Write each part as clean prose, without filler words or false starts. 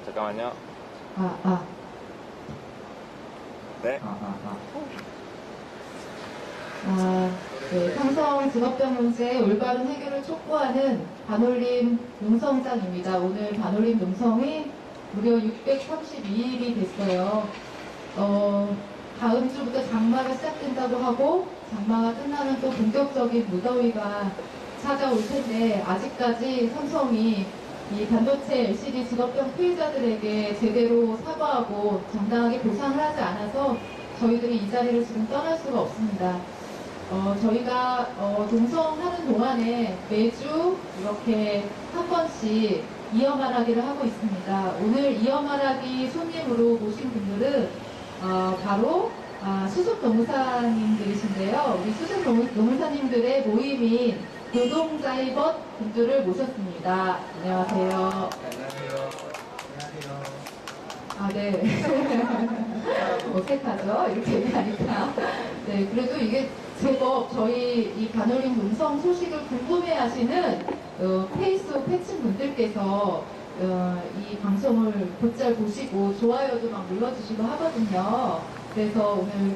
잠깐만요. 네. 네, 삼성 직업병 문제의 올바른 해결을 촉구하는 반올림 농성장입니다. 오늘 반올림 농성이 무려 632일이 됐어요. 다음 주부터 장마가 시작된다고 하고 장마가 끝나면 또 본격적인 무더위가 찾아올 텐데 아직까지 삼성이 이 반도체 LCD 직업병 피해자들에게 제대로 사과하고 정당하게 보상을 하지 않아서 저희들이 이 자리를 지금 떠날 수가 없습니다. 저희가 농성하는 동안에 매주 이렇게 한 번씩 이어말하기를 하고 있습니다. 오늘 이어말하기 손님으로 모신 분들은 바로 수습농사님들이신데요. 우리 수습농사님들의 모임인 노동자이벗 분들을 모셨습니다. 안녕하세요. 안녕하세요. 네. 어색하죠? 이렇게 얘기하니까. 네, 그래도 이게 제법 저희 이 반올림 농성 소식을 궁금해 하시는 페이스북 팬층 분들께서 이 방송을 곧잘 보시고 좋아요도 막 눌러주시고 하거든요. 그래서 오늘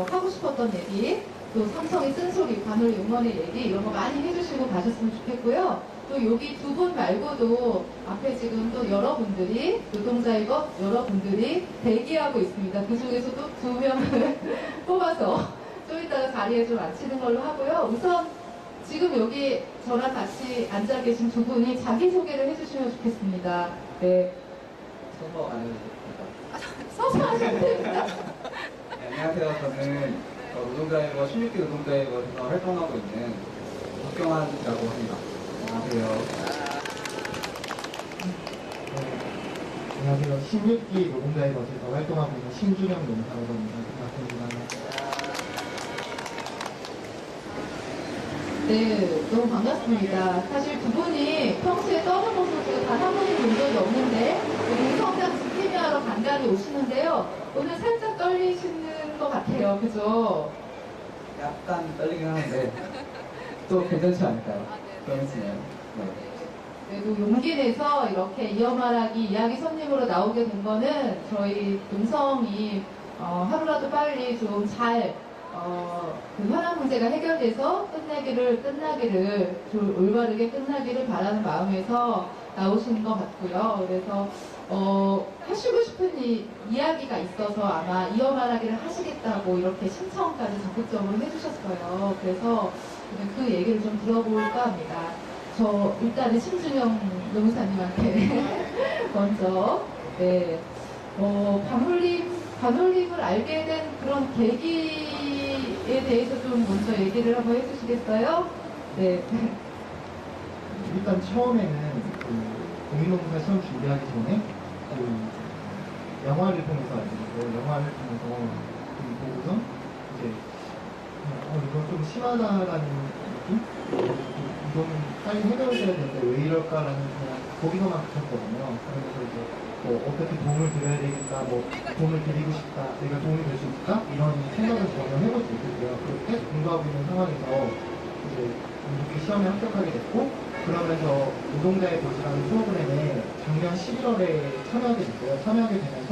하고 싶었던 얘기, 또 삼성의 쓴소리, 반올림 응원의 얘기 이런 거 많이 해주시고 가셨으면 좋겠고요. 또 여기 두 분 말고도 앞에 지금 또 여러분들이 노동자이고 여러분들이 대기하고 있습니다. 그 중에서도 두 명을 뽑아서 좀 이따가 자리에 좀 앉히는 걸로 하고요. 우선 지금 여기 저랑 같이 앉아 계신 두 분이 자기소개를 해주시면 좋겠습니다. 네. 서서 안 해도 됩니다. 서서 하셔도 됩니다. 네, 안녕하세요. 저는 노동자이버 16기 노동자이버에서 활동하고 있는 박경환이라고 합니다. 안녕하세요. 안녕하세요. 16기 노동자이버에서 활동하고 있는 신준영 농사라고 합니다. 반갑습니다. 네, 너무 반갑습니다. 사실 두 분이 평소에 떠는 모습을 제가 단 한 번도 본 적이 없는데 농성장 지킴이하러 간간히 오시는데요. 오늘 살짝 떨리시는 것 같아요. 그죠? 약간 떨리긴 하는데 또 괜찮지 않을까요? 괜찮네요. 네. 그래도 용기 내서 이렇게 이어말하기 이야기 손님으로 나오게 된 거는 저희 농성이 하루라도 빨리 좀 잘 그 현안 문제가 해결돼서 끝나기를 올바르게 끝나기를 바라는 마음에서 나오시는 것 같고요. 그래서 하시고 싶은 이야기가 있어서 아마 이어말하기를 하시겠다고 이렇게 신청까지 적극적으로 해주셨어요. 그래서 그 얘기를 좀 들어볼까 합니다. 저 일단은 심준영 노무사님한테 먼저 네, 반올림을 알게 된 그런 계기에 대해서 좀 먼저 얘기를 한번 해주시겠어요? 네. 일단 처음에는 그 공인노동사 시험 준비하기 전에 그 영화를 통해서 알게 됐어요. 영화를 통해서 보고서 이제 이건 좀 심하다라는 느낌? 이거는 빨리 해결돼야 되는데 왜 이럴까라는 그냥 거기서만 붙었거든요. 그래서 이제 어떻게 도움을 드려야 되겠다, 도움을 드리고 싶다, 내가 도움이 될 수 있을까? 이런 생각을 전혀 해보지 못했고요. 그리고 계속 공부하고 있는 상황에서 이제 이렇게 시험에 합격하게 됐고, 그러면서 노동자의 도시라는 프로그램에 작년 11월에 참여하게 됐어요. 참여하게 되면서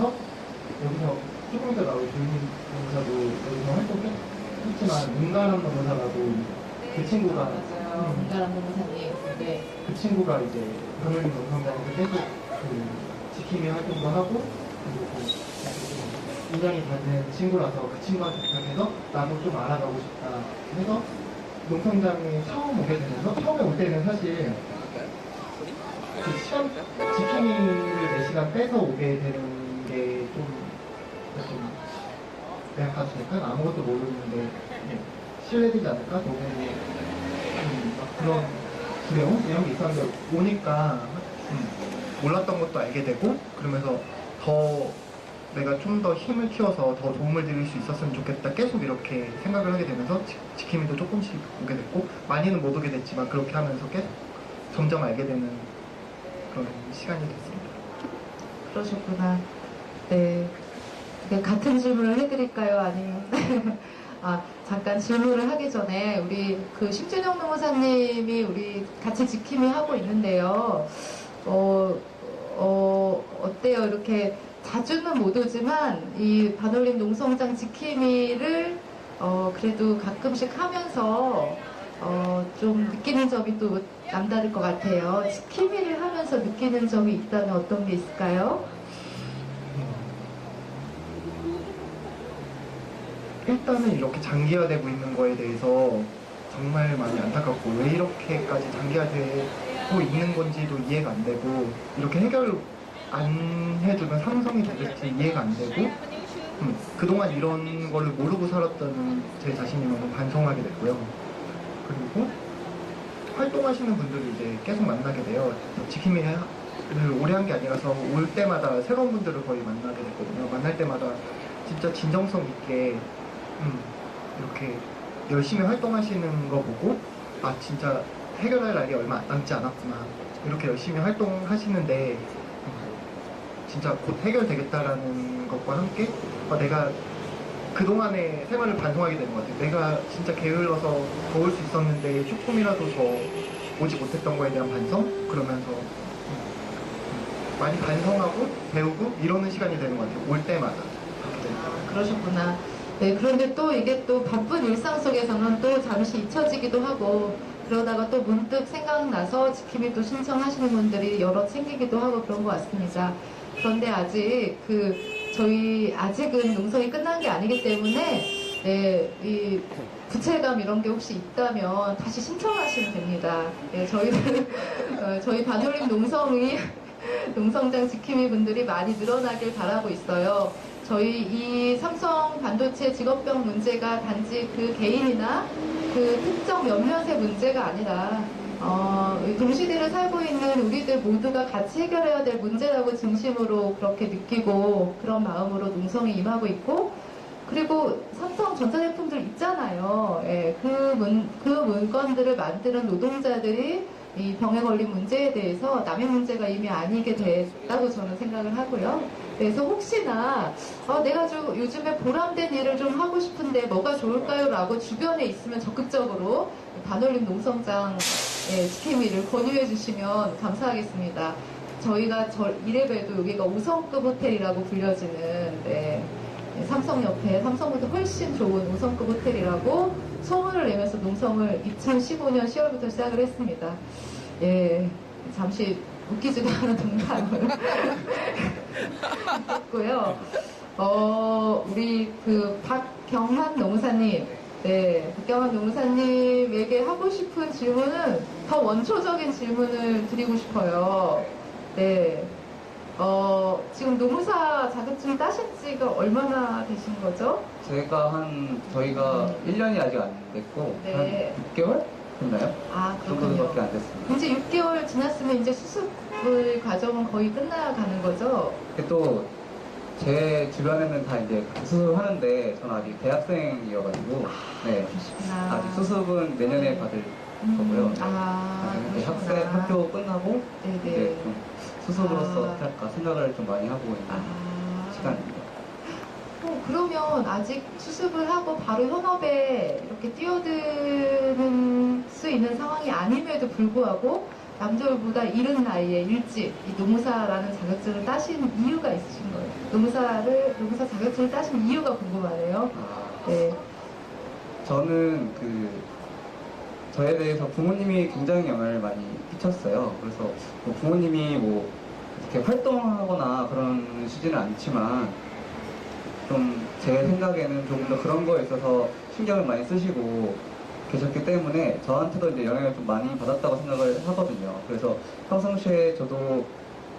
여기서 조금 이따 나올 조인희 변호사도 여기서 활동했지만 문가람 변호사라고 그 친구가 맞아요. 문가람 변호사님. 네. 그 친구가 이제 반올림 농성장에서 계속 그 지킴이 활동도 하고 그리고 인연이 닿는 친구라서 그 친구한테 부탁해서 나도 좀 알아가고 싶다 해서 농성장에 처음 오게 되면서 처음에 올 때는 사실 그 시간 지킴이를 4시간 빼서 오게 되는 게 좀 내가 가도 될까? 아무것도 모르는데 실례되지 않을까? 너무 막 그런 두려움? 이런 게 있었는데 오니까 몰랐던 것도 알게 되고 그러면서 더 내가 좀 더 힘을 키워서 더 도움을 드릴 수 있었으면 좋겠다 계속 이렇게 생각을 하게 되면서 지킴이도 조금씩 오게 됐고 많이는 못 오게 됐지만 그렇게 하면서 계속 점점 알게 되는 그런 시간이 됐습니다. 그러셨구나. 네. 같은 질문을 해드릴까요? 아니면 잠깐 질문을 하기 전에 우리 그 심준영 노무사님이 우리 같이 지킴이 하고 있는데요. 어때요? 이렇게 자주는 못 오지만 이 반올림 농성장 지킴이를 그래도 가끔씩 하면서 좀 느끼는 점이 또 남다를 것 같아요. 지킴이를 하면서 느끼는 점이 있다면 어떤 게 있을까요? 일단은 이렇게 장기화되고 있는 거에 대해서 정말 많이 안타깝고 왜 이렇게까지 장기화되고 있는 건지도 이해가 안 되고 이렇게 해결 안 해주면 삼성이 도대체 이해가 안 되고 그동안 이런 거를 모르고 살았던 제 자신이 너무 반성하게 됐고요. 그리고 활동하시는 분들을 이제 계속 만나게 돼요. 지킴이를 오래 한 게 아니라서 올 때마다 새로운 분들을 거의 만나게 됐거든요. 만날 때마다 진짜 진정성 있게 이렇게 열심히 활동하시는 거 보고 아 진짜 해결할 날이 얼마 남지 않았구나 이렇게 열심히 활동하시는데 진짜 곧 해결되겠다라는 것과 함께 내가 그동안의 생활을 반성하게 되는 것 같아요. 내가 진짜 게을러서 더 올 수 있었는데 조금이라도 더 오지 못했던 거에 대한 반성? 그러면서 많이 반성하고 배우고 이러는 시간이 되는 것 같아요. 올 때마다. 그러셨구나. 네, 그런데 또 이게 또 바쁜 일상 속에서는 또 잠시 잊혀지기도 하고 그러다가 또 문득 생각나서 지킴이 또 신청하시는 분들이 여러 챙기기도 하고 그런 것 같습니다. 그런데 아직 저희 아직은 농성이 끝난 게 아니기 때문에 네, 이 부채감 이런 게 혹시 있다면 다시 신청하시면 됩니다. 네, 저희는 저희 반올림 농성장 지킴이 분들이 많이 늘어나길 바라고 있어요. 저희 이 삼성 반도체 직업병 문제가 단지 그 개인이나 그 특정 몇몇의 문제가 아니라 동시대를 살고 있는 우리들 모두가 같이 해결해야 될 문제라고 진심으로 그렇게 느끼고 그런 마음으로 농성에 임하고 있고 그리고 삼성 전자제품들 있잖아요. 예, 그 물건들을 만드는 노동자들이 이 병에 걸린 문제에 대해서 남의 문제가 이미 아니게 됐다고 저는 생각을 하고요. 그래서 혹시나 내가 좀 요즘에 보람된 일을 좀 하고 싶은데 뭐가 좋을까요? 라고 주변에 있으면 적극적으로 반올림 농성장 지킴이를 권유해 주시면 감사하겠습니다. 저희가 이래봬도 여기가 5성급 호텔이라고 불려지는 삼성 옆에 삼성보다 훨씬 좋은 5성급 호텔이라고 소문을 내면서 농성을 2015년 10월부터 시작을 했습니다. 예, 잠시 웃기지도 않은 농담을 했고요. 우리 박경환 농사님, 박경환 농사님에게 하고 싶은 질문은 더 원초적인 질문을 드리고 싶어요. 네. 지금 농사 자격증 따신 지가 얼마나 되신 거죠? 저희가 1년이 아직 안 됐고, 네. 한 6개월? 됐나요? 아, 그 정도밖에 그렇군요. 안 됐습니다. 이제 6개월 지났으면 이제 수습 과정은 거의 끝나가는 거죠? 또, 제 주변에는 다 이제 수습하는데, 저는 아직 대학생이어가지고, 네. 그러시구나. 아직 수습은 내년에 받을 거고요. 나중에 그러시구나. 학교 끝나고, 네네. 이제 좀 수습으로서 어떻게 할까 생각을 좀 많이 하고 있는 시간입니다. 그러면 아직 수습을 하고 바로 현업에 이렇게 뛰어드는 수 있는 상황이 아님에도 불구하고 남들보다 이른 나이에 일찍 이 노무사라는 자격증을 따신 이유가 있으신 거예요. 노무사 자격증을 따신 이유가 궁금하네요. 네. 저는 저에 대해서 부모님이 굉장히 영향을 많이 끼쳤어요. 그래서 부모님이 이렇게 활동하거나 그런 시지는 않지만 좀 제 생각에는 조금 더 그런 거에 있어서 신경을 많이 쓰시고 계셨기 때문에 저한테도 이제 영향을 좀 많이 받았다고 생각을 하거든요. 그래서 평상시에 저도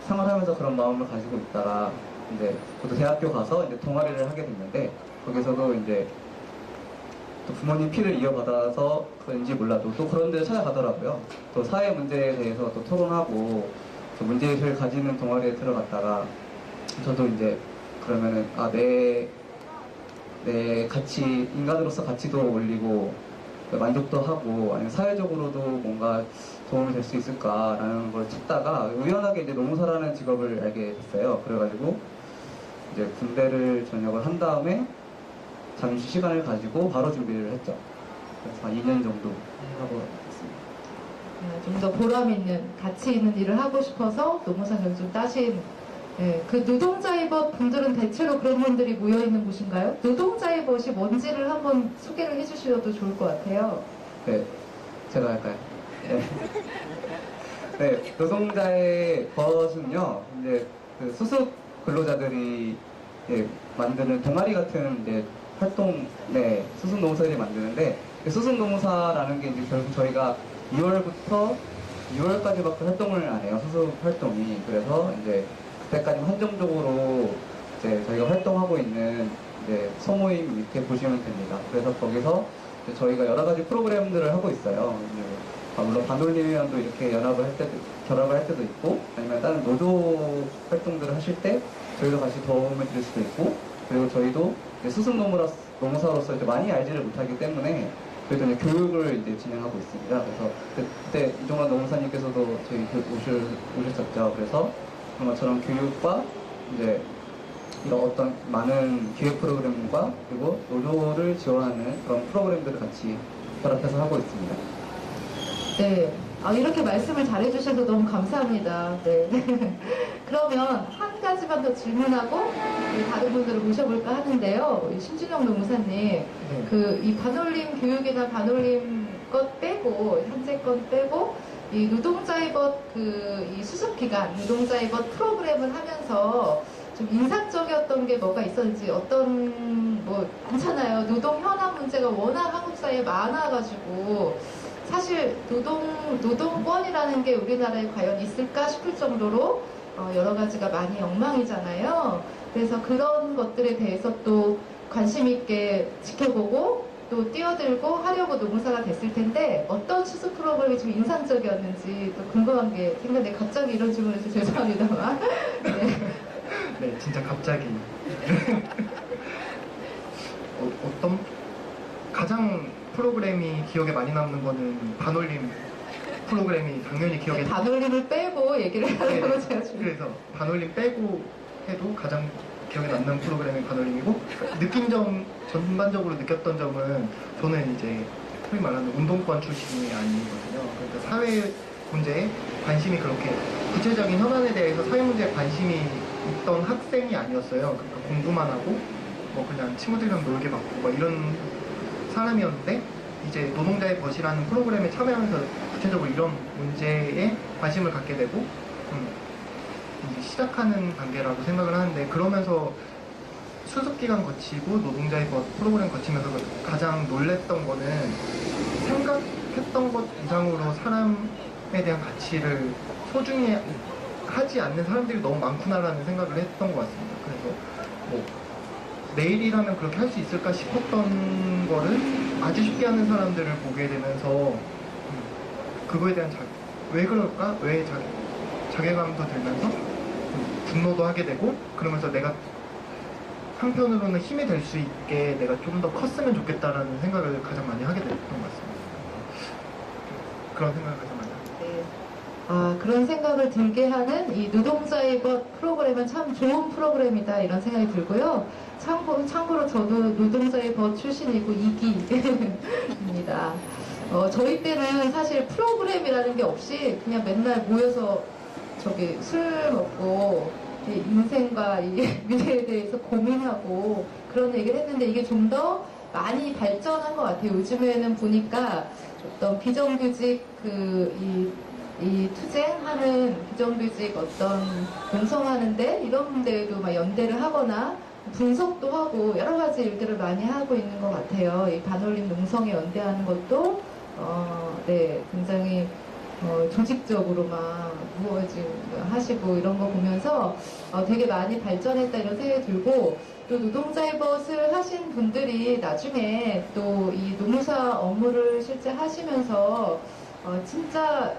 생활하면서 그런 마음을 가지고 있다가 이제 저도 대학교 가서 이제 동아리를 하게 됐는데 거기서도 이제 또 부모님 피를 이어받아서 그런지 몰라도 또 그런 데를 찾아가더라고요. 또 사회 문제에 대해서 또 토론하고 또 문제의식을 가지는 동아리에 들어갔다가 저도 이제 그러면은 내 가치, 인간으로서 가치도 올리고 만족도 하고 아니면 사회적으로도 뭔가 도움이 될 수 있을까라는 걸 찾다가 우연하게 이제 노무사라는 직업을 알게 됐어요. 그래가지고 이제 군대를 전역을 한 다음에 잠시 시간을 가지고 바로 준비를 했죠. 그래서 한 2년 정도 하고 있습니다. 좀 더 보람 있는 가치 있는 일을 하고 싶어서 노무사 자격증 좀 따신 그 노동자의 법 분들은 대체로 그런 분들이 모여 있는 곳인가요? 노동자의 법이 뭔지를 한번 소개를 해주셔도 좋을 것 같아요. 네, 제가 할까요? 네. 네, 노동자의 벗은요, 이제 그 수습 근로자들이 만드는 동아리 같은 이제 활동, 네, 수습노무사들이 만드는데, 수습노무사라는 게 이제 결국 저희가 2월부터 6월까지밖에 활동을 안 해요, 수습 활동이. 그래서 이제 그때까지 한정적으로 이제 저희가 활동하고 있는 이제 소모임 밑에 보시면 됩니다. 그래서 거기서 이제 저희가 여러 가지 프로그램들을 하고 있어요. 물론 반올림이랑도 이렇게 결합을 할 때도 있고, 아니면 다른 노조 활동들을 하실 때 저희도 같이 도움을 드릴 수도 있고, 그리고 저희도 수습노무사로서 이제 많이 알지를 못하기 때문에 그래도 이제 교육을 이제 진행하고 있습니다. 그래서 그때 이종환 노무사님께서도 저희 오셨었죠. 그래서 그런 것처럼 교육과 이제 이런 어떤 많은 기획 프로그램과 그리고 노조를 지원하는 그런 프로그램들을 같이 결합해서 하고 있습니다. 네. 이렇게 말씀을 잘해주셔서 너무 감사합니다. 네. 그러면 한 가지만 더 질문하고 다른 분들을 모셔볼까 하는데요. 심준영 노무사님, 네. 이 반올림 교육이나 반올림 것 빼고, 현재 것 빼고, 이 노동자의 법, 이 수습기간, 노동자의 법 프로그램을 하면서 좀 인상적이었던 게 뭐가 있었는지, 많잖아요. 노동 현안 문제가 워낙 한국 사회에 많아가지고, 사실 노동권이라는 게 우리나라에 과연 있을까 싶을 정도로 여러 가지가 많이 엉망이잖아요. 그래서 그런 것들에 대해서 또 관심 있게 지켜보고 또 뛰어들고 하려고 노무사가 됐을 텐데 어떤 수습 프로그램이 좀 인상적이었는지 또 궁금한 게 생겼는데 갑자기 이런 질문해서 죄송합니다만. 네. 네, 진짜 갑자기. 어떤 가장 프로그램이 기억에 많이 남는 거는 반올림 프로그램이 당연히 기억에 반올림을 빼고 얘기를 하려고 네, 제가 지금. 그래서 반올림 빼고 해도 가장 기억에 남는 프로그램이 반올림이고, 전반적으로 느꼈던 점은 저는 이제 소위 말하는 운동권 출신이 아니거든요. 그러니까 사회 문제에 관심이 그렇게 구체적인 현안에 대해서 사회 문제에 관심이 있던 학생이 아니었어요. 그러니까 공부만 하고 그냥 친구들이랑 놀게 받고 이런 사람이었는데, 이제 노동자의 벗이라는 프로그램에 참여하면서 구체적으로 이런 문제에 관심을 갖게 되고 이제 시작하는 단계라고 생각을 하는데, 그러면서 수습기간 거치고 노동자의 벗 프로그램 거치면서 가장 놀랬던 거는 생각했던 것 이상으로 사람에 대한 가치를 소중히 하지 않는 사람들이 너무 많구나라는 생각을 했던 것 같습니다. 그래서 내일이라면 그렇게 할 수 있을까 싶었던 거를 아주 쉽게 하는 사람들을 보게 되면서 그거에 대한 왜 그럴까? 왜 자괴감도 들면서 분노도 하게 되고, 그러면서 내가 한편으로는 힘이 될 수 있게 내가 좀 더 컸으면 좋겠다라는 생각을 가장 많이 하게 됐던 것 같습니다. 그런 생각을 가장 많이 합니다. 네. 그런 생각을 들게 하는 이 노동자의 것 프로그램은 참 좋은 프로그램이다 이런 생각이 들고요. 참고로 저도 노동자의 법 출신이고 2기입니다. 저희 때는 사실 프로그램이라는 게 없이 그냥 맨날 모여서 술 먹고 인생과 이 미래에 대해서 고민하고 그런 얘기를 했는데, 이게 좀 더 많이 발전한 것 같아요. 요즘에는 보니까 어떤 비정규직 이 투쟁하는 비정규직 농성하는데 이런 데에도 막 연대를 하거나 분석도 하고 여러 가지 일들을 많이 하고 있는 것 같아요. 이 반올림 농성에 연대하는 것도 굉장히 조직적으로 막 하시고 이런 거 보면서 되게 많이 발전했다 이런 생각이 들고, 또 노동자의 벗을 하신 분들이 나중에 또 이 노무사 업무를 실제 하시면서 진짜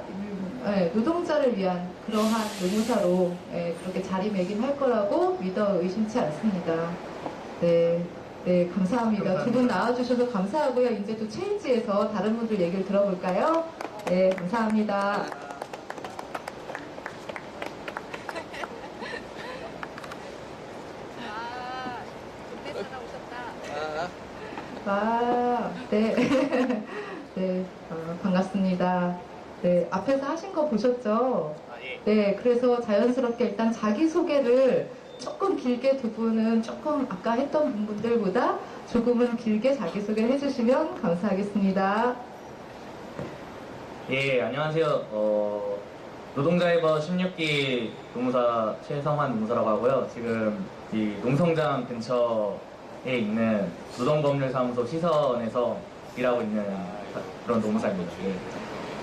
노동자를 위한 그러한 노무사로 그렇게 자리매김할 거라고 믿어 의심치 않습니다. 네, 감사합니다. 두 분 나와주셔서 감사하고요. 이제 또 체인지에서 다른 분들 얘기를 들어볼까요? 네, 감사합니다. 네. 네, 반갑습니다. 네, 앞에서 하신 거 보셨죠? 아, 예. 네, 그래서 자연스럽게 일단 자기소개를 조금 길게 두 분은 조금 아까 했던 분들보다 조금은 길게 자기소개를 해주시면 감사하겠습니다. 예, 안녕하세요. 노동자이버 16기 노무사 최성환 노무사라고 하고요. 지금 이 농성장 근처에 있는 노동법률사무소 시선에서 일하고 있는 그런 노무사입니다. 예,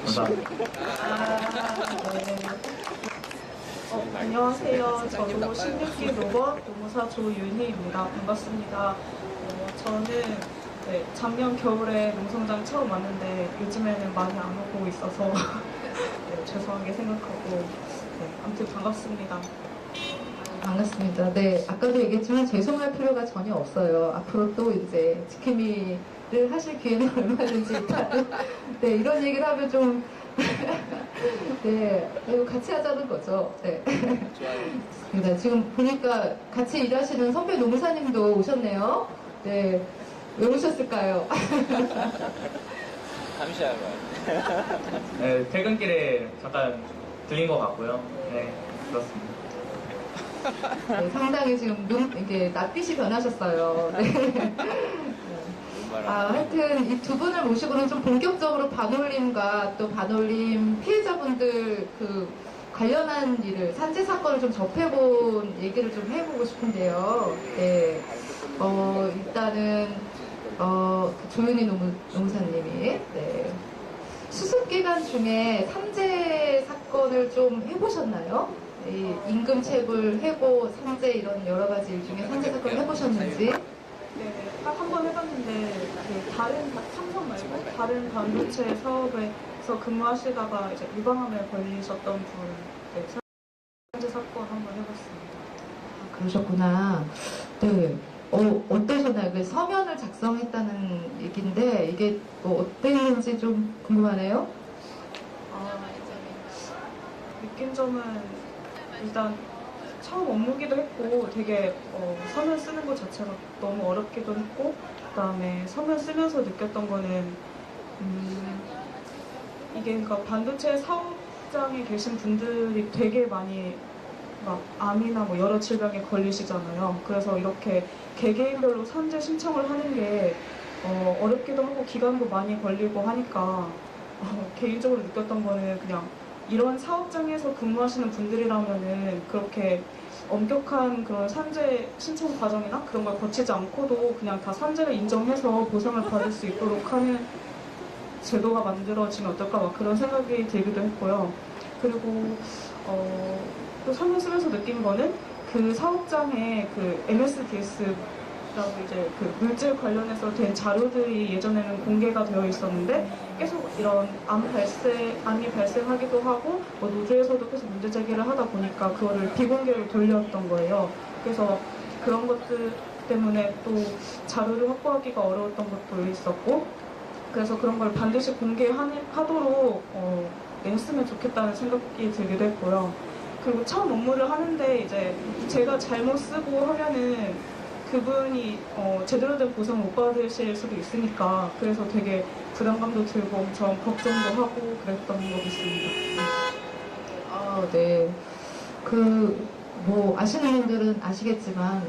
감사합니다. 안녕하세요. 저도 16기 로봇 노무사 조윤희입니다. 반갑습니다. 저는 작년 겨울에 농성장 처음 왔는데 요즘에는 많이 안 오고 있어서 죄송하게 생각하고 아무튼 반갑습니다. 반갑습니다. 네, 아까도 얘기했지만 죄송할 필요가 전혀 없어요. 앞으로 또 이제 지킴이를 하실 기회는 얼마든지 있다는 네, 이런 얘기를 하면 좀 네, 이거 같이 하자는 거죠. 네. 좋아요. 지금 보니까 같이 일하시는 선배 노무사님도 오셨네요. 네, 왜 오셨을까요? 잠시 하고. 네, 퇴근길에 잠깐 들린 것 같고요. 네, 그렇습니다. 네, 상당히 지금 이게 낯빛이 변하셨어요. 네. 하여튼 이 두 분을 모시고는 좀 본격적으로 반올림과 또 반올림 피해자분들 그 관련한 일을 산재 사건을 좀 접해본 얘기를 좀 해보고 싶은데요. 네. 일단은 조윤희 노무사님이 네. 수습 기간 중에 산재 사건을 좀 해보셨나요? 이 임금체불, 해고, 산재 이런 여러 가지 일 중에 산재 사건을 해보셨는지? 네, 딱 한 번 해봤는데 다른 삼성 말고 다른 반도체 사업에서 근무하시다가 이제 유방암에 걸리셨던 분 산재 사건 한 번 해봤습니다. 그러셨구나. 네. 어떠셨나요? 그 서면을 작성했다는 얘기인데 이게 어땠는지 좀 궁금하네요. 느낀 점은 일단 처음 업무기도 했고 되게 서면 쓰는 것 자체가 너무 어렵기도 했고 그다음에 서면 쓰면서 느꼈던 거는 이게 그러니까 반도체 사업장에 계신 분들이 되게 많이 막 암이나 뭐 여러 질병에 걸리시잖아요. 그래서 이렇게 개개인별로 산재 신청을 하는 게 어렵기도 하고 기간도 많이 걸리고 하니까 개인적으로 느꼈던 거는 그냥 이런 사업장에서 근무하시는 분들이라면은 그렇게 엄격한 그런 산재 신청 과정이나 그런 걸 거치지 않고도 그냥 다 산재를 인정해서 보상을 받을 수 있도록 하는 제도가 만들어지면 어떨까 막 그런 생각이 들기도 했고요. 그리고 또 설명 쓰면서 느낀 거는 그 사업장에 그 MSDS라고 이제 그 물질 관련해서 된 자료들이 예전에는 공개가 되어 있었는데 계속 이런 암이 발생하기도 하고 뭐 노조에서도 계속 문제 제기를 하다 보니까 그거를 비공개로 돌렸던 거예요. 그래서 그런 것들 때문에 또 자료를 확보하기가 어려웠던 것도 있었고 그래서 그런 걸 반드시 공개하도록 했으면 좋겠다는 생각이 들기도 했고요. 그리고 처음 업무를 하는데 이제 제가 잘못 쓰고 하면은 그분이 제대로 된 보상 못 받으실 수도 있으니까 그래서 되게 부담감도 들고 엄청 걱정도 하고 그랬던 것 같습니다. 네. 뭐 아시는 분들은 아시겠지만,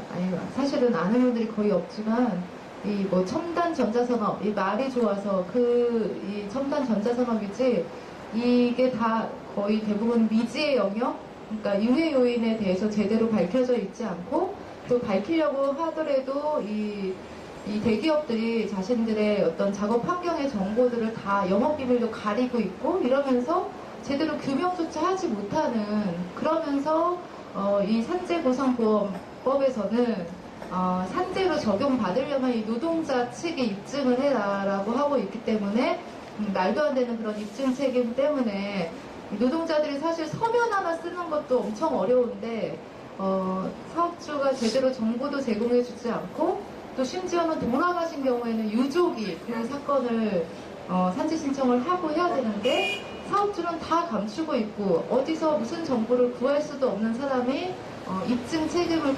사실은 아는 분들이 거의 없지만, 이 뭐 첨단 전자산업, 이 말이 좋아서 이 첨단 전자산업이지, 이게 다 거의 대부분 미지의 영역? 그러니까 유해 요인에 대해서 제대로 밝혀져 있지 않고, 또 밝히려고 하더라도 이 대기업들이 자신들의 어떤 작업 환경의 정보들을 다 영업비밀로 가리고 있고 이러면서 제대로 규명조차 하지 못하는 그러면서 이 산재보상보험법에서는 산재로 적용받으려면 이 노동자 측이 입증을 해라라고 하고 있기 때문에 말도 안 되는 그런 입증 책임 때문에 노동자들이 사실 서면 하나 쓰는 것도 엄청 어려운데 사업주가 제대로 정보도 제공해주지 않고 또 심지어는 돌아가신 경우에는 유족이 그 사건을 산재 신청을 하고 해야 되는데 사업주는 다 감추고 있고 어디서 무슨 정보를 구할 수도 없는 사람이 입증 책임을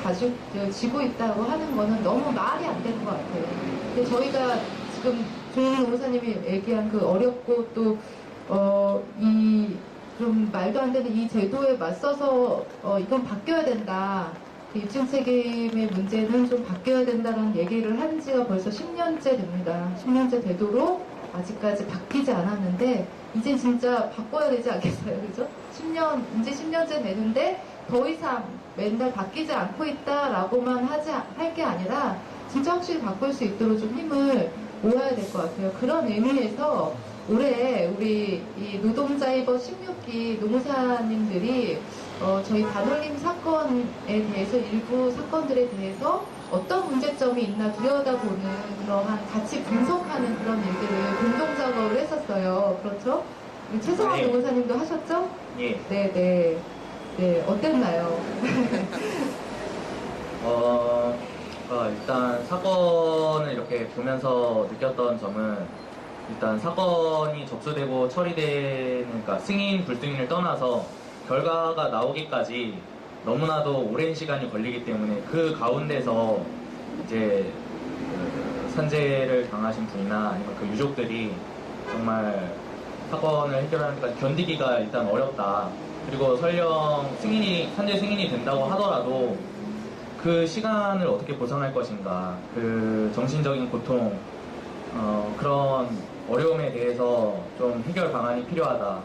지고 있다고 하는 거는 너무 말이 안 되는 것 같아요. 근데 저희가 지금 조윤희 노무사님이 얘기한 그 어렵고 또 이 좀 말도 안 되는 이 제도에 맞서서 이건 바뀌어야 된다. 그 입증 책임의 문제는 좀 바뀌어야 된다는 얘기를 한 지가 벌써 10년째 됩니다. 10년째 되도록 아직까지 바뀌지 않았는데 이제 진짜 바꿔야 되지 않겠어요? 그죠? 이제 10년째 되는데 더 이상 맨날 바뀌지 않고 있다라고만 할 게 아니라 진짜 확실히 바꿀 수 있도록 좀 힘을 모아야 될 것 같아요. 그런 의미에서 올해 우리 이 노동자 입법 16기 노무사님들이 저희 반올림 사건에 대해서 일부 사건들에 대해서 어떤 문제점이 있나 들여다보는 그러한 같이 분석하는 그런 일들을 공동 작업을 했었어요. 그렇죠? 우리 최성환 네. 노무사님도 하셨죠? 예. 네네. 네, 어땠나요? 일단 사건을 이렇게 보면서 느꼈던 점은 일단 사건이 접수되고 처리되는, 그러니까 승인, 불승인을 떠나서 결과가 나오기까지 너무나도 오랜 시간이 걸리기 때문에 그 가운데서 이제 그 산재를 당하신 분이나 아니면 그 유족들이 정말 사건을 해결하는 데까지 견디기가 일단 어렵다. 그리고 설령 산재 승인이 된다고 하더라도 그 시간을 어떻게 보상할 것인가, 그 정신적인 고통, 그런 어려움에 대해서 좀 해결 방안이 필요하다.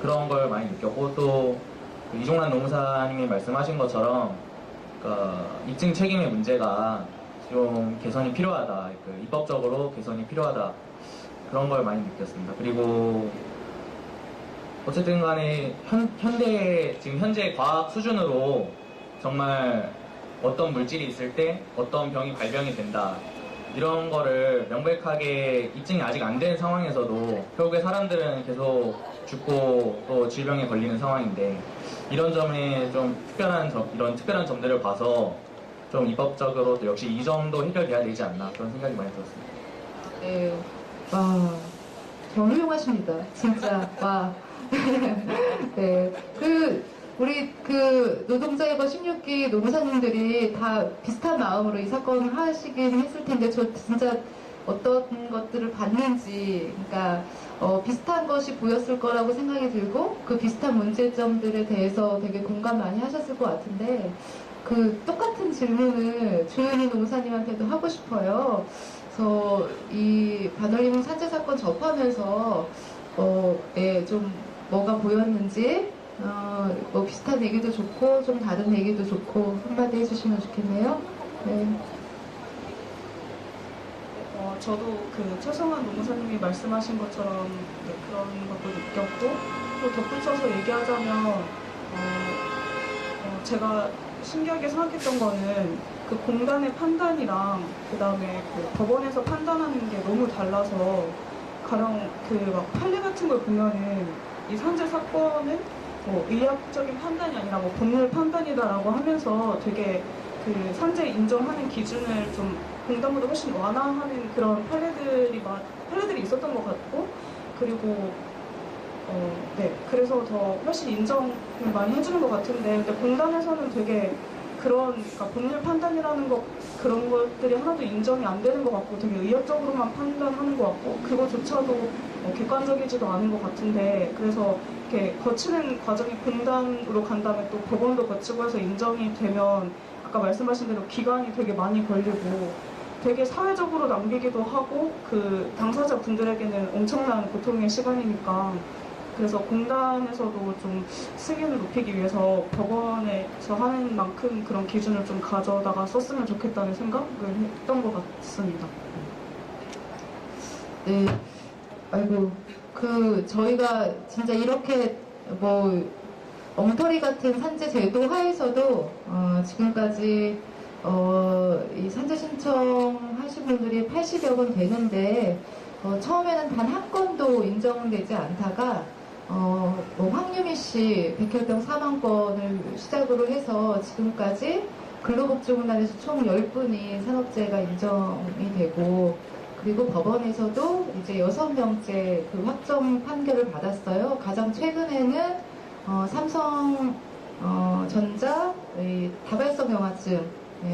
그런 걸 많이 느꼈고, 또 이종란 노무사님이 말씀하신 것처럼 입증 책임의 문제가 좀 개선이 필요하다. 입법적으로 개선이 필요하다. 그런 걸 많이 느꼈습니다. 그리고 어쨌든 간에 지금 현재 과학 수준으로 정말 어떤 물질이 있을 때 어떤 병이 발병이 된다. 이런 거를 명백하게 입증이 아직 안 된 상황에서도 결국에 사람들은 계속 죽고 또 질병에 걸리는 상황인데, 이런 점에 좀 이런 특별한 점들을 봐서 좀 입법적으로 또 역시 이 점도 해결돼야 되지 않나, 그런 생각이 많이 들었습니다. 네. 와, 정말 훌륭하십니다. 진짜. 와. 네. 우리 노동자 입법 16기 노무사님들이 다 비슷한 마음으로 이 사건을 하시긴 했을 텐데, 저 진짜 어떤 것들을 봤는지, 그러니까, 비슷한 것이 보였을 거라고 생각이 들고, 그 비슷한 문제점들에 대해서 되게 공감 많이 하셨을 것 같은데, 그 똑같은 질문을 조현희 노무사님한테도 하고 싶어요. 그래서 이 반올림 산재 사건 접하면서, 네, 좀 뭐가 보였는지, 뭐 비슷한 얘기도 좋고 좀 다른 얘기도 좋고 한마디 해주시면 좋겠네요. 네. 저도 그 최성환 노무사님이 말씀하신 것처럼 네, 그런 것도 느꼈고, 또 덧붙여서 얘기하자면 제가 신기하게 생각했던 거는 그 공단의 판단이랑 그 다음에 그 법원에서 판단하는 게 너무 달라서, 가령 그 막 판례 같은 걸 보면은 이 산재 사건은 뭐 의학적인 판단이 아니라 뭐 법률 판단이다라고 하면서 되게 그 산재 인정하는 기준을 좀 공단보다 훨씬 완화하는 그런 판례들이 있었던 것 같고, 그리고 네, 그래서 더 훨씬 인정을 많이 해주는 것 같은데, 근데 공단에서는 되게 그러니까 법률 판단이라는 그런 것들이 하나도 인정이 안 되는 것 같고, 되게 의학적으로만 판단하는 것 같고, 그거조차도 객관적이지도 않은 것 같은데, 그래서 이렇게 거치는 과정이 공단으로 간 다음에 또 법원도 거치고 해서 인정이 되면 아까 말씀하신 대로 기간이 되게 많이 걸리고 되게 사회적으로 남기기도 하고, 그 당사자 분들에게는 엄청난 고통의 시간이니까, 그래서 공단에서도 좀 승인을 높이기 위해서 법원에서 하는 만큼 그런 기준을 좀 가져다가 썼으면 좋겠다는 생각을 했던 것 같습니다. 네. 아이고, 저희가 진짜 이렇게 뭐 엉터리 같은 산재 제도 하에서도 지금까지 이 산재 신청하신 분들이 80여 건 되는데, 처음에는 단 한 건도 인정되지 않다가 뭐 황유미 씨 백혈병 사망 건을 시작으로 해서 지금까지 근로복지공단에서 총 10분이 산업재해가 인정이 되고, 그리고 법원에서도 이제 6명째 그 확정 판결을 받았어요. 가장 최근에는 삼성전자 다발성 경화증,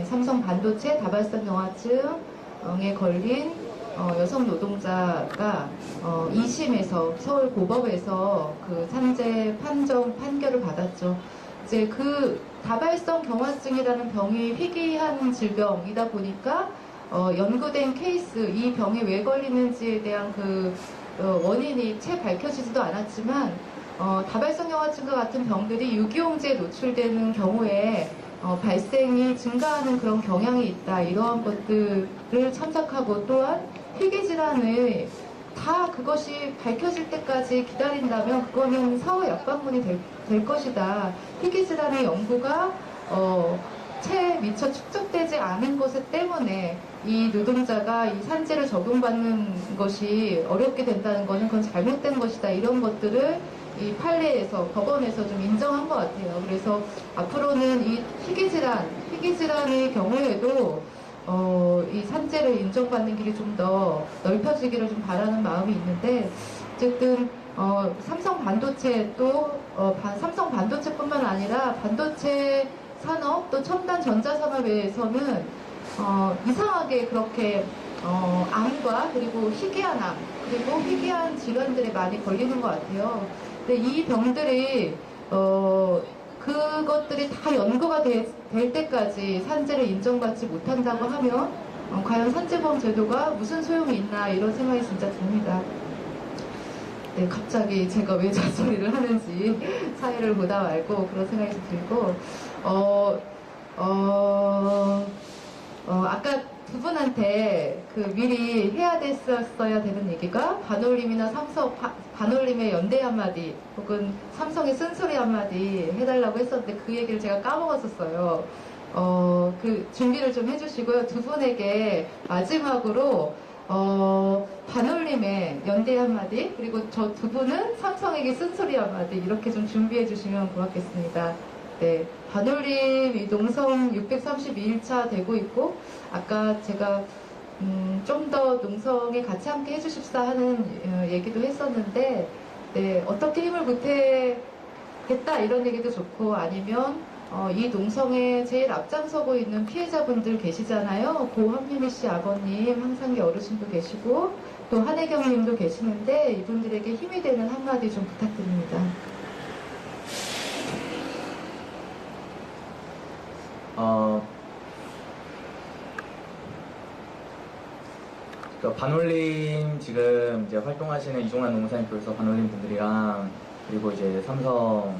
삼성 반도체 다발성 경화증에 걸린 여성 노동자가 2심에서 서울 고법에서 그 산재 판결을 받았죠. 이제 그 다발성 경화증이라는 병이 희귀한 질병이다 보니까 연구된 케이스, 이 병에 왜 걸리는지에 대한 그 원인이 채 밝혀지지도 않았지만 다발성 경화증과 같은 병들이 유기용제에 노출되는 경우에 발생이 증가하는 그런 경향이 있다. 이러한 것들을 참작하고 또한 희귀질환을 다 그것이 밝혀질 때까지 기다린다면 그거는 사후 약방문이 될 것이다. 희귀질환의 연구가 채 미처 축적되지 않은 것 때문에 이 노동자가 이 산재를 적용받는 것이 어렵게 된다는 것은 그건 잘못된 것이다. 이런 것들을 이 판례에서 법원에서 좀 인정한 것 같아요. 그래서 앞으로는 이 희귀질환의 경우에도 이 산재를 인정받는 길이 좀 더 넓혀지기를 좀 바라는 마음이 있는데 어쨌든 삼성 반도체도 삼성 반도체뿐만 아니라 반도체 산업 또 첨단 전자 산업에서는 이상하게 그렇게 암과 그리고 희귀한 암 그리고 희귀한 질환들에 많이 걸리는 것 같아요. 근데 이 병들이 그것들이 다 연구가 될 때까지 산재를 인정받지 못한다고 하면 과연 산재보험 제도가 무슨 소용이 있나 이런 생각이 진짜 듭니다. 네, 갑자기 제가 왜 잔소리를 하는지 사회를 보다 말고 그런 생각이 좀 들고 아까 두 분한테 그 미리 해야 됐었어야 되는 얘기가 반올림이나 반올림의 연대 한마디 혹은 삼성의 쓴소리 한마디 해달라고 했었는데 그 얘기를 제가 까먹었었어요. 그 준비를 좀 해주시고요. 두 분에게 마지막으로 반올림의 연대 한마디 그리고 저 두 분은 삼성에게 쓴소리 한마디 이렇게 좀 준비해 주시면 고맙겠습니다. 네, 반올림 이 농성 632일차 되고 있고 아까 제가 좀 더 농성에 같이 함께 해주십사 하는 얘기도 했었는데 네, 어떻게 힘을 보태겠다 이런 얘기도 좋고 아니면 이 농성에 제일 앞장서고 있는 피해자분들 계시잖아요. 고 한민희 씨 아버님, 항상기 어르신도 계시고 또 한혜경 님도 계시는데 이분들에게 힘이 되는 한마디 좀 부탁드립니다. 반올림 지금 이제 활동하시는 이종환 농사님께서 반올림 분들이랑 그리고 이제 삼성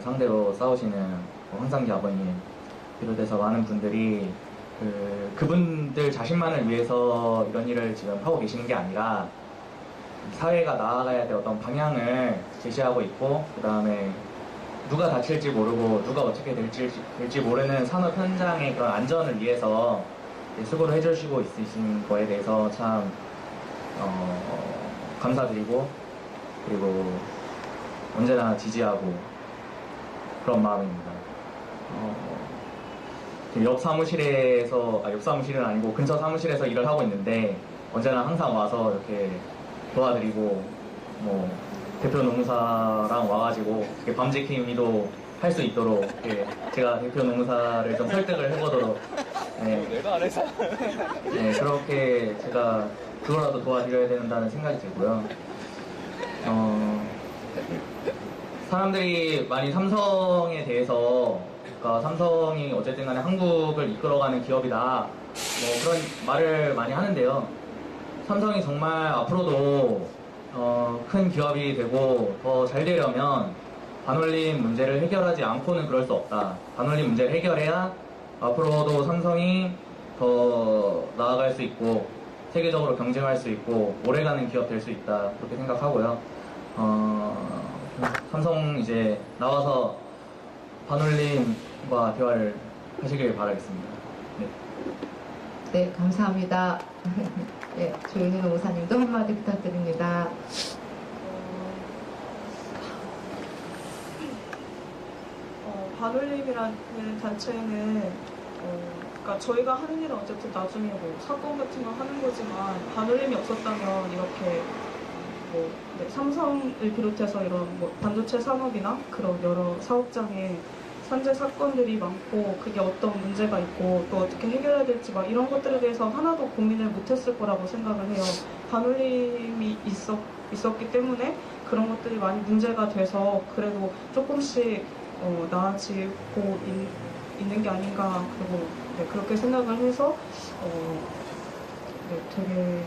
상대로 싸우시는 황상기 아버님 비롯해서 많은 분들이 그분들 자신만을 위해서 이런 일을 지금 하고 계시는 게 아니라 사회가 나아가야 될 어떤 방향을 제시하고 있고 그 다음에 누가 다칠지 모르고 누가 어떻게 될지 모르는 산업 현장의 그런 안전을 위해서 수고를 해주시고 있으신 거에 대해서 참 감사드리고 그리고 언제나 지지하고 그런 마음입니다. 옆 사무실에서 옆 사무실은 아니고 근처 사무실에서 일을 하고 있는데 언제나 항상 와서 이렇게 도와드리고 뭐 대표 농사랑 와가지고 이렇게 밤지킴이도 할 수 있도록 제가 대표 농사를 좀 설득을 해보도록 내가 안 해서. 네, 그렇게 제가 그거라도 도와드려야 된다는 생각이 들고요. 사람들이 많이 삼성에 대해서 그러니까 삼성이 어쨌든 간에 한국을 이끌어가는 기업이다 뭐 그런 말을 많이 하는데요. 삼성이 정말 앞으로도 큰 기업이 되고 더 잘 되려면 반올림 문제를 해결하지 않고는 그럴 수 없다. 반올림 문제를 해결해야 앞으로도 삼성이 더 나아갈 수 있고 세계적으로 경쟁할 수 있고 오래가는 기업 될 수 있다. 그렇게 생각하고요. 삼성 이제 나와서 반올림과 대화를 하시길 바라겠습니다. 네, 네 감사합니다. 네, 조윤희 농사님도 한마디 부탁드립니다. 반올림이라는 단체는 그러니까 저희가 하는 일은 어쨌든 나중에 뭐 사건 같은 거 하는 거지만 반올림이 없었다면 이렇게 뭐 삼성을 비롯해서 이런 뭐 반도체 산업이나 그런 여러 사업장에 산재 사건들이 많고 그게 어떤 문제가 있고 또 어떻게 해결해야 될지 막 이런 것들에 대해서 하나도 고민을 못했을 거라고 생각을 해요. 반올림이 있었기 때문에 그런 것들이 많이 문제가 돼서 그래도 조금씩 나아지고 있는 게 아닌가. 그리고 네, 그렇게 생각을 해서 네, 되게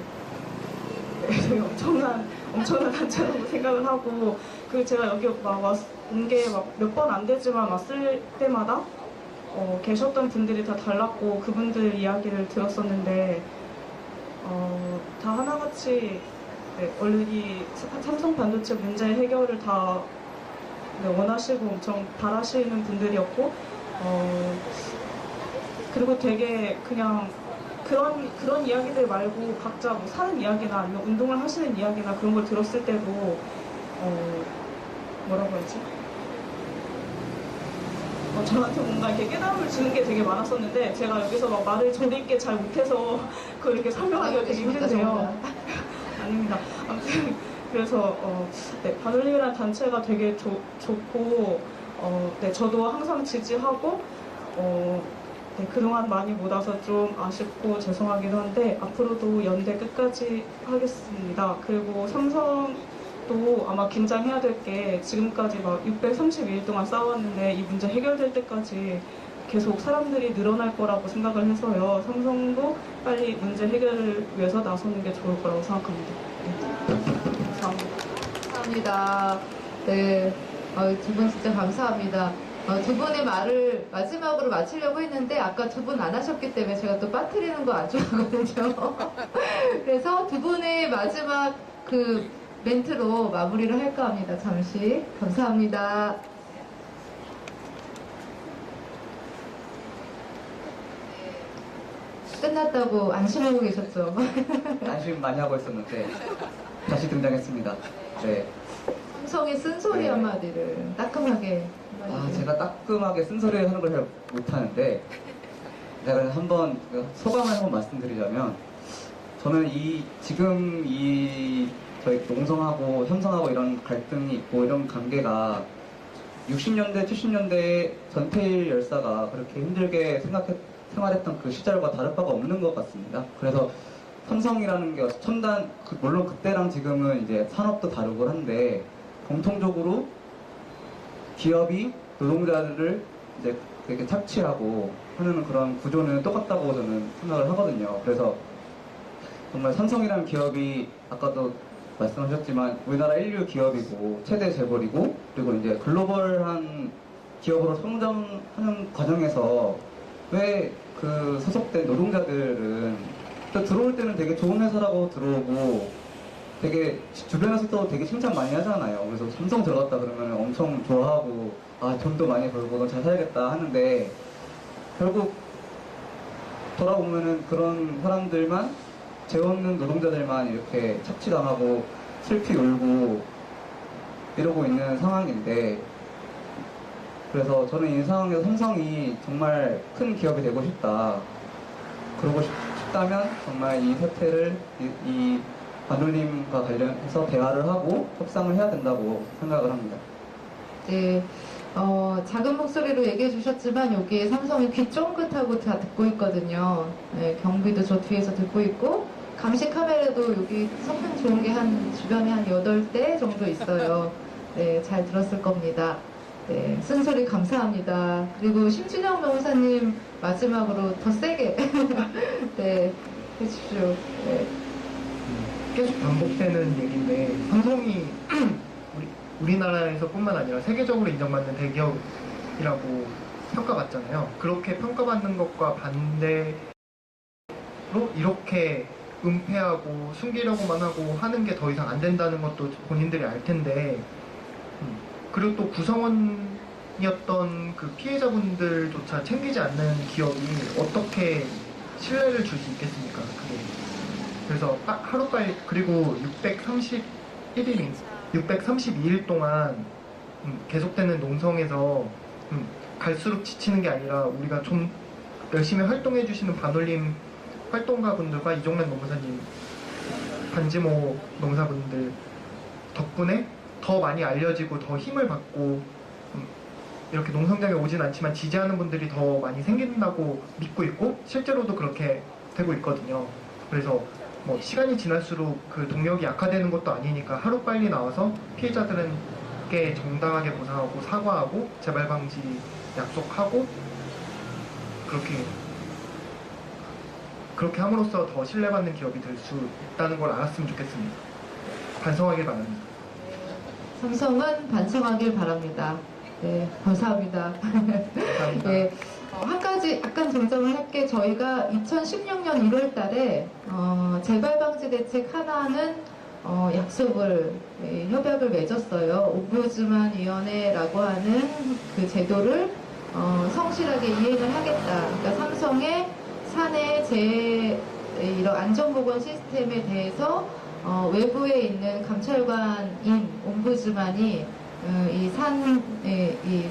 엄청난 단체라고 생각을 하고, 그 제가 여기 온 게 몇 번 안 되지만 왔을 때마다 계셨던 분들이 다 달랐고 그분들 이야기를 들었었는데 다 하나같이 네, 얼른 이 삼성 반도체 문제 해결을 다 네, 원하시고 엄청 바라시는 분들이었고 그리고 되게 그냥 그런 이야기들 말고 각자 뭐 사는 이야기나 아니면 운동을 하시는 이야기나 그런 걸 들었을 때도 뭐라고 하지? 저한테 뭔가 이렇게 깨달음을 주는 게 되게 많았었는데 제가 여기서 막 말을 조리 있게 잘 못해서 그걸 이렇게 설명하기가 되게 힘든데요. 아닙니다. 아무튼 그래서 네, 반올림이라는 단체가 되게 좋고 네, 저도 항상 지지하고 네, 그동안 많이 못 와서 좀 아쉽고 죄송하기도 한데 앞으로도 연대 끝까지 하겠습니다. 그리고 삼성도 아마 긴장해야 될 게 지금까지 막 632일 동안 싸웠는데 이 문제 해결될 때까지 계속 사람들이 늘어날 거라고 생각을 해서요. 삼성도 빨리 문제 해결을 위해서 나서는 게 좋을 거라고 생각합니다. 네. 감사합니다. 감사합니다. 네, 두 분 진짜 감사합니다. 두 분의 말을 마지막으로 마치려고 했는데 아까 두 분 안 하셨기 때문에 제가 또 빠뜨리는 거 안 좋아하거든요. 그래서 두 분의 마지막 그 멘트로 마무리를 할까 합니다. 잠시 감사합니다. 끝났다고 안심하고 계셨죠? 안심 많이 하고 있었는데 다시 등장했습니다. 네. 삼성의 쓴소리 네. 한마디를 따끔하게. 제가 따끔하게 쓴소리를 하는 걸 잘 못하는데 제가 한번 소감을 한번 말씀드리자면 저는 지금 저희 농성하고 현성하고 이런 갈등이 있고 이런 관계가 60년대, 70년대 전태일 열사가 그렇게 힘들게 생활했던 그 시절과 다를 바가 없는 것 같습니다. 그래서 삼성이라는 게 첨단, 물론 그때랑 지금은 이제 산업도 다르고 한데 공통적으로 기업이 노동자들을 이제 되게 착취하고 하는 그런 구조는 똑같다고 저는 생각을 하거든요. 그래서 정말 삼성이라는 기업이 아까도 말씀하셨지만 우리나라 인류 기업이고 최대 재벌이고 그리고 이제 글로벌한 기업으로 성장하는 과정에서 왜 그 소속된 노동자들은 또 들어올 때는 되게 좋은 회사라고 들어오고 되게 주변에서도 되게 칭찬 많이 하잖아요. 그래서 삼성 들어갔다 그러면 엄청 좋아하고 돈도 많이 벌고 너 잘 살겠다 하는데 결국 돌아보면은 그런 사람들만 재없는 노동자들만 이렇게 착취당하고 슬피 울고 이러고 있는 상황인데 그래서 저는 이 상황에서 삼성이 정말 큰 기업이 되고 싶다. 그러고 싶다면 정말 이 사태를 이 반올림과 관련해서 대화를 하고 협상을 해야 된다고 생각을 합니다. 네, 작은 목소리로 얘기해 주셨지만 여기에 삼성이 귀 쫑긋하고 다 듣고 있거든요. 네, 경비도 저 뒤에서 듣고 있고 감시 카메라도 여기 성능 좋은 게 주변에 한 8대 정도 있어요. 네, 잘 들었을 겁니다. 네, 쓴소리 감사합니다. 그리고 심준영 변호사님 마지막으로 더 세게 네, 해주십시오. 네. 계속 반복되는 얘기인데 삼성이 우리나라에서 뿐만 아니라 세계적으로 인정받는 대기업이라고 평가받잖아요. 그렇게 평가받는 것과 반대로 이렇게 은폐하고 숨기려고만 하고 하는 게 더 이상 안 된다는 것도 본인들이 알 텐데 그리고 또 구성원이었던 그 피해자분들조차 챙기지 않는 기업이 어떻게 신뢰를 줄 수 있겠습니까? 그게. 그래서 하루빨리 그리고 632일 동안 계속되는 농성에서 갈수록 지치는 게 아니라 우리가 좀 열심히 활동해 주시는 반올림 활동가분들과 이종란 농사님, 반지모 농사분들 덕분에 더 많이 알려지고 더 힘을 받고 이렇게 농성장에 오진 않지만 지지하는 분들이 더 많이 생긴다고 믿고 있고 실제로도 그렇게 되고 있거든요. 그래서 뭐 시간이 지날수록 그 동력이 약화되는 것도 아니니까 하루빨리 나와서 피해자들에게 정당하게 보상하고 사과하고 재발 방지 약속하고 그렇게 함으로써 더 신뢰받는 기업이 될 수 있다는 걸 알았으면 좋겠습니다. 반성하길 바랍니다. 삼성은 반성하길 바랍니다. 네, 감사합니다. 감사합니다. 네, 한 가지 약간 정정을 할게. 저희가 2016년 1월 달에 재발방지 대책 하나는 약속을, 협약을 맺었어요. 옴부즈만 위원회라고 하는 그 제도를 성실하게 이행을 하겠다. 그러니까 삼성의 사내 이런 안전보건 시스템에 대해서 외부에 있는 감찰관인 옴부즈만이 이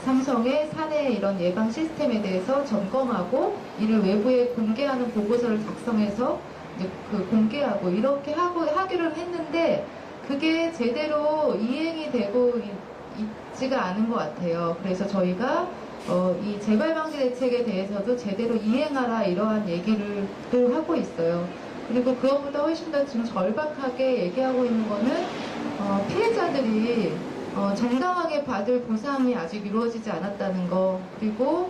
삼성의 사내 이런 예방 시스템에 대해서 점검하고 이를 외부에 공개하는 보고서를 작성해서 이제 그 공개하고 이렇게 하기로 했는데 그게 제대로 이행이 되고 있지가 않은 것 같아요. 그래서 저희가 이 재발방지 대책에 대해서도 제대로 이행하라 이러한 얘기를 하고 있어요. 그리고 그것보다 훨씬 더 지금 절박하게 얘기하고 있는 거는 피해자들이 정당하게 받을 보상이 아직 이루어지지 않았다는 거, 그리고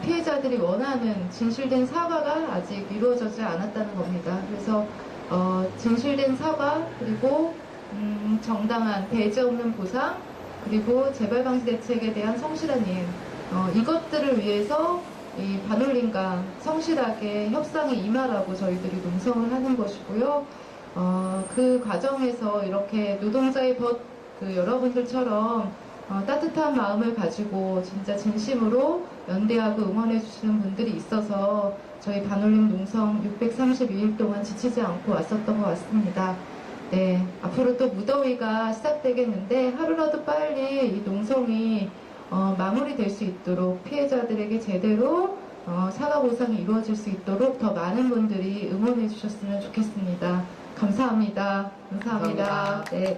피해자들이 원하는 진실된 사과가 아직 이루어지지 않았다는 겁니다. 그래서 진실된 사과, 그리고 정당한 배제 없는 보상, 그리고 재발방지 대책에 대한 성실한 이행, 이것들을 위해서 이 반올림과 성실하게 협상에 임하라고 저희들이 농성을 하는 것이고요. 그 과정에서 이렇게 노동자의 여러분들처럼 따뜻한 마음을 가지고 진짜 진심으로 연대하고 응원해 주시는 분들이 있어서 저희 반올림 농성 632일 동안 지치지 않고 왔었던 것 같습니다. 네, 앞으로 또 무더위가 시작되겠는데 하루라도 빨리 이 농성이 마무리될 수 있도록 피해자들에게 제대로 사과 보상이 이루어질 수 있도록 더 많은 분들이 응원해 주셨으면 좋겠습니다. 감사합니다. 감사합니다. 네.